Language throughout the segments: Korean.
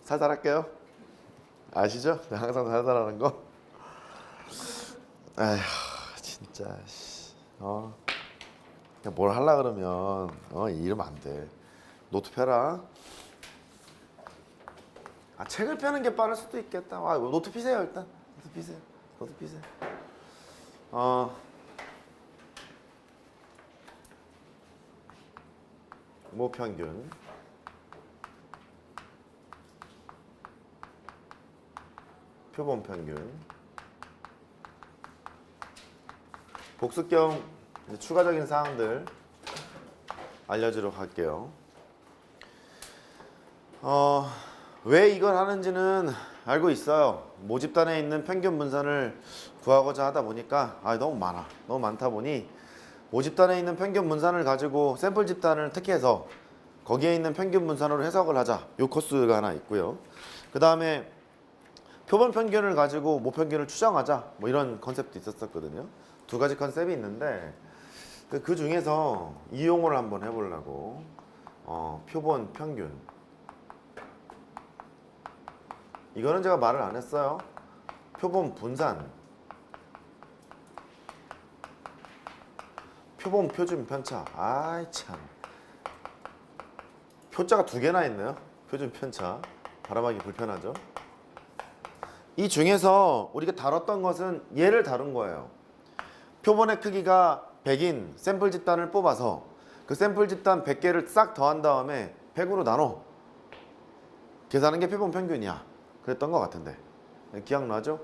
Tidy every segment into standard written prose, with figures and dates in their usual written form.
살살 할게요. 아시죠? 내가 항상 살살하는 거. 아휴 진짜 그냥 뭘 하려 그러면 이러면 안 돼. 노트 펴라. 책을 펴는 게 빠를 수도 있겠다. 노트 피세요 일단. 노트 피세요. 노트 피세요. 모평균. 표본평균. 복습 겸 추가적인 사항들 알려주도록 할게요. 왜 이걸 하는지는 알고 있어요. 모집단에 있는 평균 분산을 구하고자 하다 보니까 너무 많아. 너무 많다 보니 모집단에 있는 평균 분산을 가지고 샘플 집단을 택해서 거기에 있는 평균 분산으로 해석을 하자. 요 코스가 하나 있고요. 그 다음에 표본 평균을 가지고 모평균을 추정하자. 뭐 이런 컨셉도 있었거든요. 두 가지 컨셉이 있는데 그 중에서 이 용어를 한번 해보려고. 표본 평균. 이거는 제가 말을 안 했어요. 표본 분산. 표본 표준 편차. 아이 참. 표자가 두 개나 있네요. 표준 편차. 발음하기 불편하죠. 이 중에서 우리가 다뤘던 것은 얘를 다룬 거예요. 표본의 크기가 100인 샘플 집단을 뽑아서 그 샘플 집단 100개를 싹 더한 다음에 100으로 나눠 계산하는 게 표본 평균이야. 그랬던 것 같은데 기억나죠?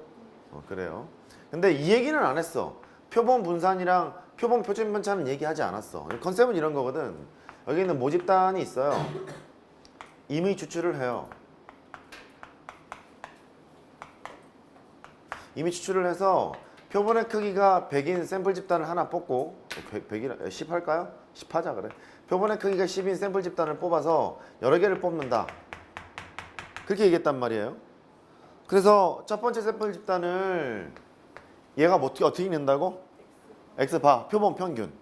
그래요. 근데 이 얘기는 안 했어. 표본 분산이랑 표본 표준 편차는 얘기하지 않았어. 컨셉은 이런 거거든. 여기 있는 모집단이 있어요. 임의 추출을 해요. 임의 추출을 해서 표본의 크기가 100인 샘플 집단을 하나 뽑고 100이라 10 할까요? 10 하자 그래. 표본의 크기가 10인 샘플 집단을 뽑아서 여러 개를 뽑는다. 그렇게 얘기했단 말이에요. 그래서 첫 번째 샘플 집단을 얘가 어떻게 읽는다고? X바 표본 평균.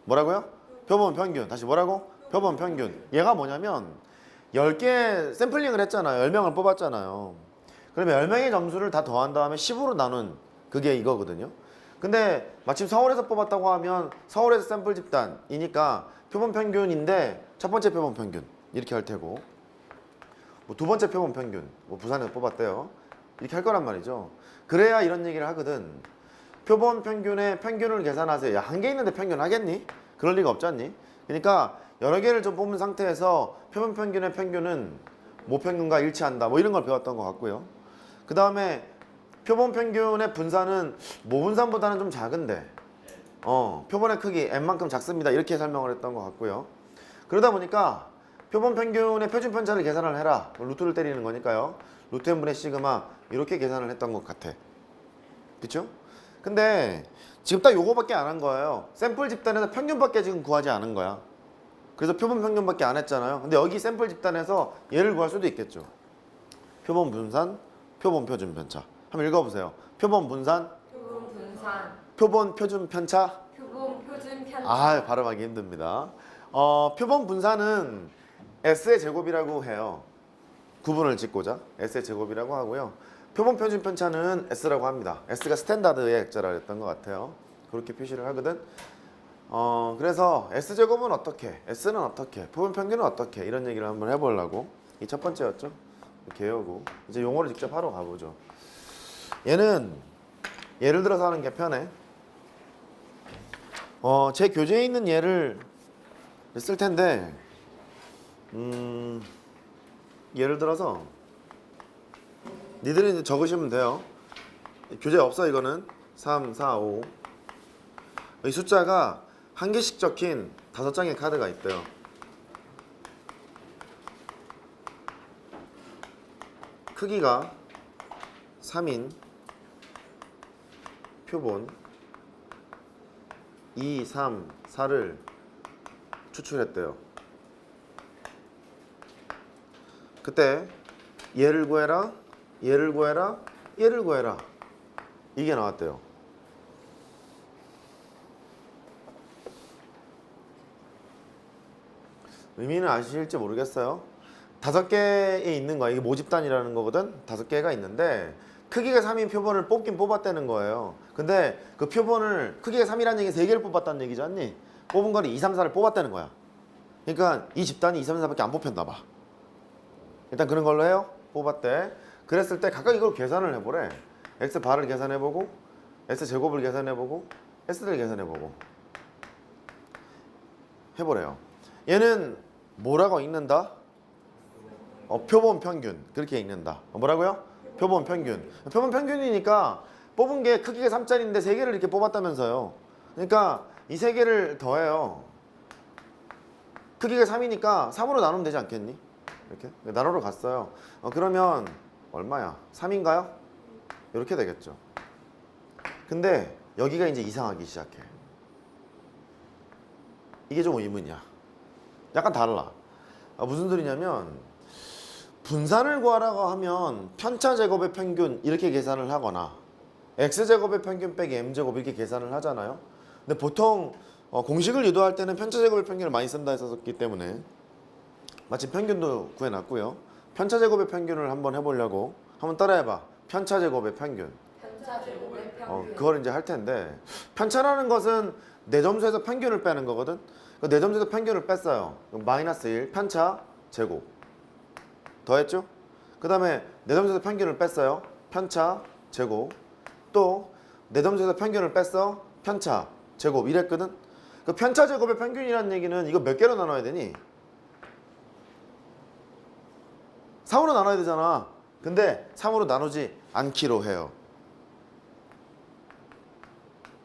뭐라고요? 표본 평균. 다시 뭐라고? 표본 평균. 얘가 뭐냐면 10개 샘플링을 했잖아요. 10명을 뽑았잖아요. 그러면 10명의 점수를 다 더한 다음에 10으로 나눈 그게 이거거든요. 근데 마침 서울에서 뽑았다고 하면 서울에서 샘플 집단이니까 표본 평균인데 첫 번째 표본 평균 이렇게 할 테고 뭐 두 번째 표본 평균 뭐 부산에서 뽑았대요. 이렇게 할 거란 말이죠. 그래야 이런 얘기를 하거든. 표본 평균의 평균을 계산하세요. 야, 한 개 있는데 평균 하겠니? 그럴 리가 없지 않니? 그러니까 여러 개를 좀 뽑은 상태에서 표본 평균의 평균은 모평균과 일치한다. 뭐 이런 걸 배웠던 것 같고요. 그 다음에 표본 평균의 분산은 모분산보다는 좀 작은데 표본의 크기 n만큼 작습니다. 이렇게 설명을 했던 것 같고요. 그러다 보니까 표본 평균의 표준 편차를 계산을 해라. 루트를 때리는 거니까요. 루트 n분의 시그마 이렇게 계산을 했던 것 같아. 그쵸? 근데 지금 딱 요거밖에 안 한 거예요. 샘플 집단에서 평균밖에 지금 구하지 않은 거야. 그래서 표본 평균밖에 안 했잖아요. 근데 여기 샘플 집단에서 얘를 구할 수도 있겠죠. 표본 분산, 표본 표준 편차. 한번 읽어보세요. 표본 분산, 표본 분산, 표본 표준 편차. 표본 표준 편차. 발음하기 힘듭니다. 표본 분산은 S의 제곱이라고 해요. 구분을 짓고자 S의 제곱이라고 하고요. 표본 표준 편차는 S라고 합니다. S가 스탠다드의 액자라고 했던 것 같아요. 그렇게 표시를 하거든. 그래서 S제곱은 어떻게, S는 어떻게, 표본 평균은 어떻게 이런 얘기를 한번 해보려고. 이 첫 번째였죠. 개요고. 이제 용어를 직접 하러 가보죠. 얘는 예를 들어서 하는 게 편해. 제 교재에 있는 예를 쓸 텐데 예를 들어서 니들이 이제 적으시면 돼요. 교재 없어 이거는. 3, 4, 5. 이 숫자가 한 개씩 적힌 5장의 카드가 있대요. 크기가 3인 표본 2, 3, 4를 추출했대요. 그때 얘를 구해라, 얘를 구해라, 얘를 구해라 이게 나왔대요. 의미는 아실지 모르겠어요. 다섯 개에 있는 거야. 이게 모집단이라는 거거든. 다섯 개가 있는데 크기가 3인 표본을 뽑긴 뽑았다는 거예요. 근데 그 표본을 크기가 3이라는 얘기는 3개를 뽑았다는 얘기지 않니? 뽑은 거를 2, 3, 4를 뽑았다는 거야. 그러니까 이 집단이 2, 3, 4밖에 안 뽑혔나 봐. 일단 그런 걸로 해요. 뽑았대. 그랬을 때 각각 이걸 계산을 해보래. x 바를 계산해보고 x 제곱을 계산해보고 s를 계산해보고 해보래요. 얘는 뭐라고 읽는다? 표본 평균 그렇게 읽는다. 뭐라고요? 표본 평균. 표본 평균이니까 뽑은 게 크기가 3짜리인데 3개를 이렇게 뽑았다면서요. 그러니까 이 3개를 더해요. 크기가 3이니까 3으로 나누면 되지 않겠니? 이렇게 나누러 갔어요. 그러면 얼마야? 3인가요? 이렇게 되겠죠. 근데 여기가 이제 이상하기 시작해. 이게 좀 의문이야. 약간 달라. 무슨 소리냐면 분산을 구하라고 하면 편차 제곱의 평균 이렇게 계산을 하거나 x제곱의 평균 빼기 m제곱 이렇게 계산을 하잖아요. 근데 보통 공식을 유도할 때는 편차 제곱의 평균을 많이 쓴다 했었기 때문에 마침 편균도 구해놨고요. 편차 제곱의 평균을 한번 해보려고 한번 따라해봐. 편차 제곱의 평균. 편차 제곱의 평균. 그걸 이제 할 텐데 편차라는 것은 내 점수에서 평균을 빼는 거거든. 내 점수에서 평균을 뺐어요. 마이너스 1 편차 제곱 더했죠? 그 다음에 내 점수에서 평균을 뺐어요. 편차 제곱 또 내 점수에서 평균을 뺐어. 편차 제곱 이랬거든. 그 편차 제곱의 평균이라는 얘기는 이거 몇 개로 나눠야 되니? 3으로 나눠야 되잖아. 근데 3으로 나누지 않기로 해요.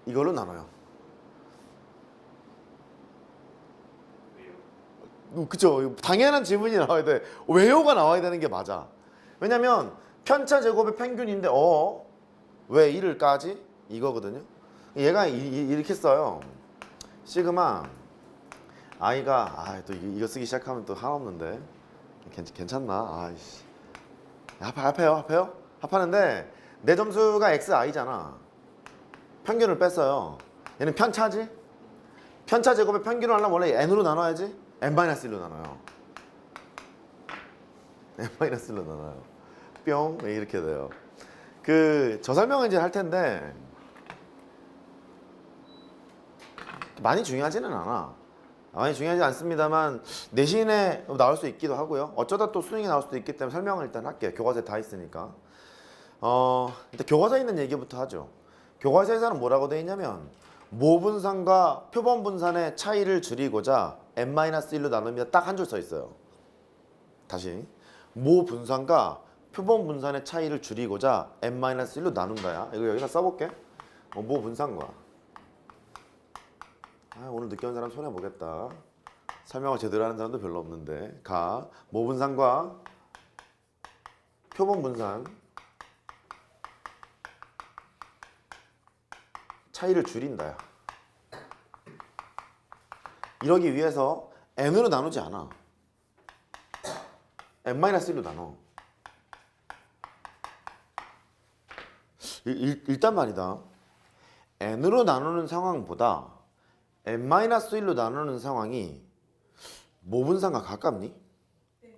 이걸로 나눠요. 그쵸? 당연한 질문이 나와야 돼. 왜요가 나와야 되는 게 맞아. 왜냐면 편차 제곱의 평균인데 왜 1을 까지? 이거거든요. 얘가 이렇게 써요. 시그마 i가 또 이거 쓰기 시작하면 또 하나 없는데 괜찮나? 아이씨. 합해요? 합하는데 내 점수가 xi잖아. 평균을 뺐어요. 얘는 편차지? 편차 제곱의 평균을 하려면 원래 n으로 나눠야지? n-1로 나눠요. n-1로 나눠요. 뿅 이렇게 돼요. 저 설명을 이제 할 텐데 많이 중요하지는 않아. 많이 중요하지 않습니다만 내신에 나올 수 있기도 하고요. 어쩌다 또 수능이 나올 수도 있기 때문에 설명을 일단 할게요. 교과서에 다 있으니까. 일단 교과서에 있는 얘기부터 하죠. 교과서에서는 뭐라고 되어 있냐면 모분산과 표본분산의 차이를 줄이고자 n-1로 나눕니다. 딱 한 줄 써 있어요. 다시 모분산과 표본분산의 차이를 줄이고자 n-1로 나눈다야. 이거 여기다 써볼게. 모분산과 오늘 늦게 온 사람 손해보겠다. 설명을 제대로 하는 사람도 별로 없는데 모분산과 표본분산 차이를 줄인다야. 이러기 위해서 n으로 나누지 않아. n-1로 나눠. 일단 말이다. n으로 나누는 상황보다 n-1로 나누는 상황이 모분산과 가깝니? 네.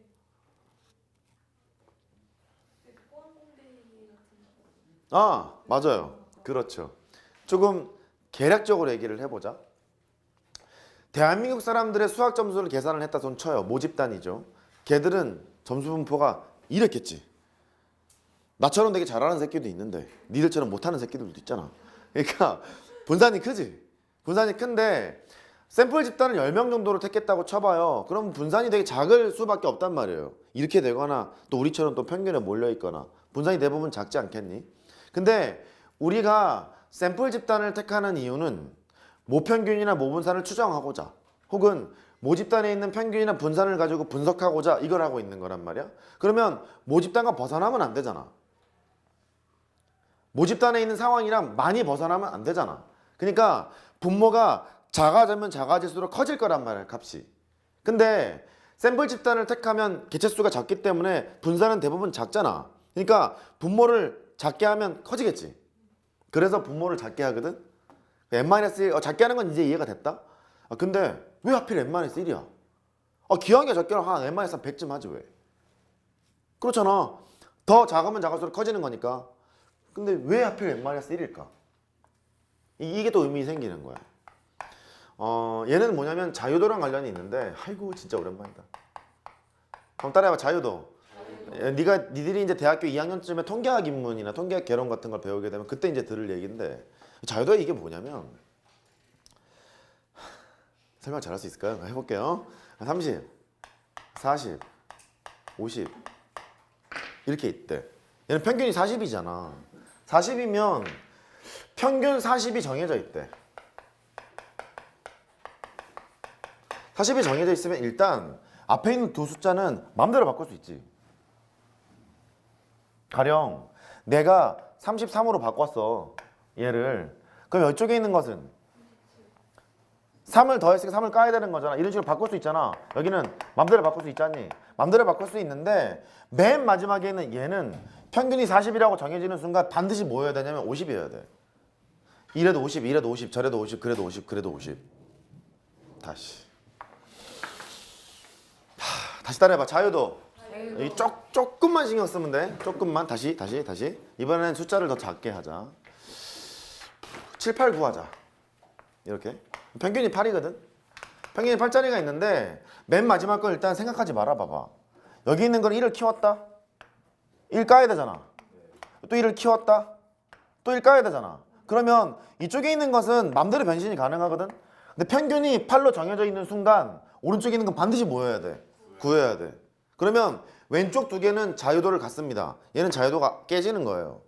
맞아요. 그렇죠. 조금 계략적으로 얘기를 해보자. 대한민국 사람들의 수학 점수를 계산을 했다 손 쳐요. 모집단이죠. 걔들은 점수 분포가 이랬겠지. 나처럼 되게 잘하는 새끼도 있는데 니들처럼 못하는 새끼들도 있잖아. 그러니까 분산이 크지. 분산이 큰데 샘플 집단을 10명 정도로 택했다고 쳐봐요. 그럼 분산이 되게 작을 수밖에 없단 말이에요. 이렇게 되거나 또 우리처럼 또 평균에 몰려있거나 분산이 대부분 작지 않겠니? 근데 우리가 샘플 집단을 택하는 이유는 모평균이나 모분산을 추정하고자 혹은 모집단에 있는 평균이나 분산을 가지고 분석하고자 이걸 하고 있는 거란 말이야. 그러면 모집단과 벗어나면 안 되잖아. 모집단에 있는 상황이랑 많이 벗어나면 안 되잖아. 그러니까 분모가 작아지면 작아질수록 커질 거란 말이야, 값이. 근데 샘플 집단을 택하면 개체수가 작기 때문에 분산은 대부분 작잖아. 그러니까 분모를 작게 하면 커지겠지. 그래서 분모를 작게 하거든. n-1 작게 하는 건 이제 이해가 됐다. 근데 왜 하필 n-1이야? 기왕이야 적게로 한 n-1 100쯤 하지 왜? 그렇잖아. 더 작으면 작을수록 커지는 거니까. 근데 왜 하필 n-1일까? 이게 또 의미 생기는 거야. 얘는 뭐냐면 자유도랑 관련이 있는데, 아이고 진짜 오랜만이다. 그럼 따라해봐. 자유도. 니들이 이제 대학교 2학년쯤에 통계학 입문이나 통계학 개론 같은 걸 배우게 되면 그때 이제 들을 얘기인데, 자유도가 이게 뭐냐면, 설명 잘할 수 있을까요? 해볼게요. 30, 40, 50 이렇게 있대. 얘는 평균이 40이잖아. 40이면 평균 40이 정해져 있대. 40이 정해져 있으면 일단 앞에 있는 두 숫자는 마음대로 바꿀 수 있지. 가령 내가 33으로 바꿨어, 얘를. 그럼 이쪽에 있는 것은 3을 더했으니까 3을 까야 되는 거잖아. 이런 식으로 바꿀 수 있잖아. 여기는 맘대로 바꿀 수 있잖니. 맘대로 바꿀 수 있는데 맨 마지막에 있는 얘는 평균이 40이라고 정해지는 순간 반드시 뭐 해야 되냐면 50이어야 돼. 이래도 50, 이래도 50, 저래도 50, 그래도 50, 그래도 50. 다시 따라해봐. 자유도. 여기 조금만 신경 쓰면 돼. 조금만. 다시. 이번엔 숫자를 더 작게 하자. 7, 8, 9 하자. 이렇게. 평균이 8이거든. 평균이 8짜리가 있는데 맨 마지막 건 일단 생각하지 말아 봐봐. 여기 있는 건 1을 키웠다. 1 까야 되잖아. 또 1을 키웠다. 또 1 까야 되잖아. 그러면 이쪽에 있는 것은 맘대로 변신이 가능하거든. 근데 평균이 8로 정해져 있는 순간 오른쪽에 있는 건 반드시 뭐 해야 돼? 구해야 돼. 그러면 왼쪽 두 개는 자유도를 갖습니다. 얘는 자유도가 깨지는 거예요.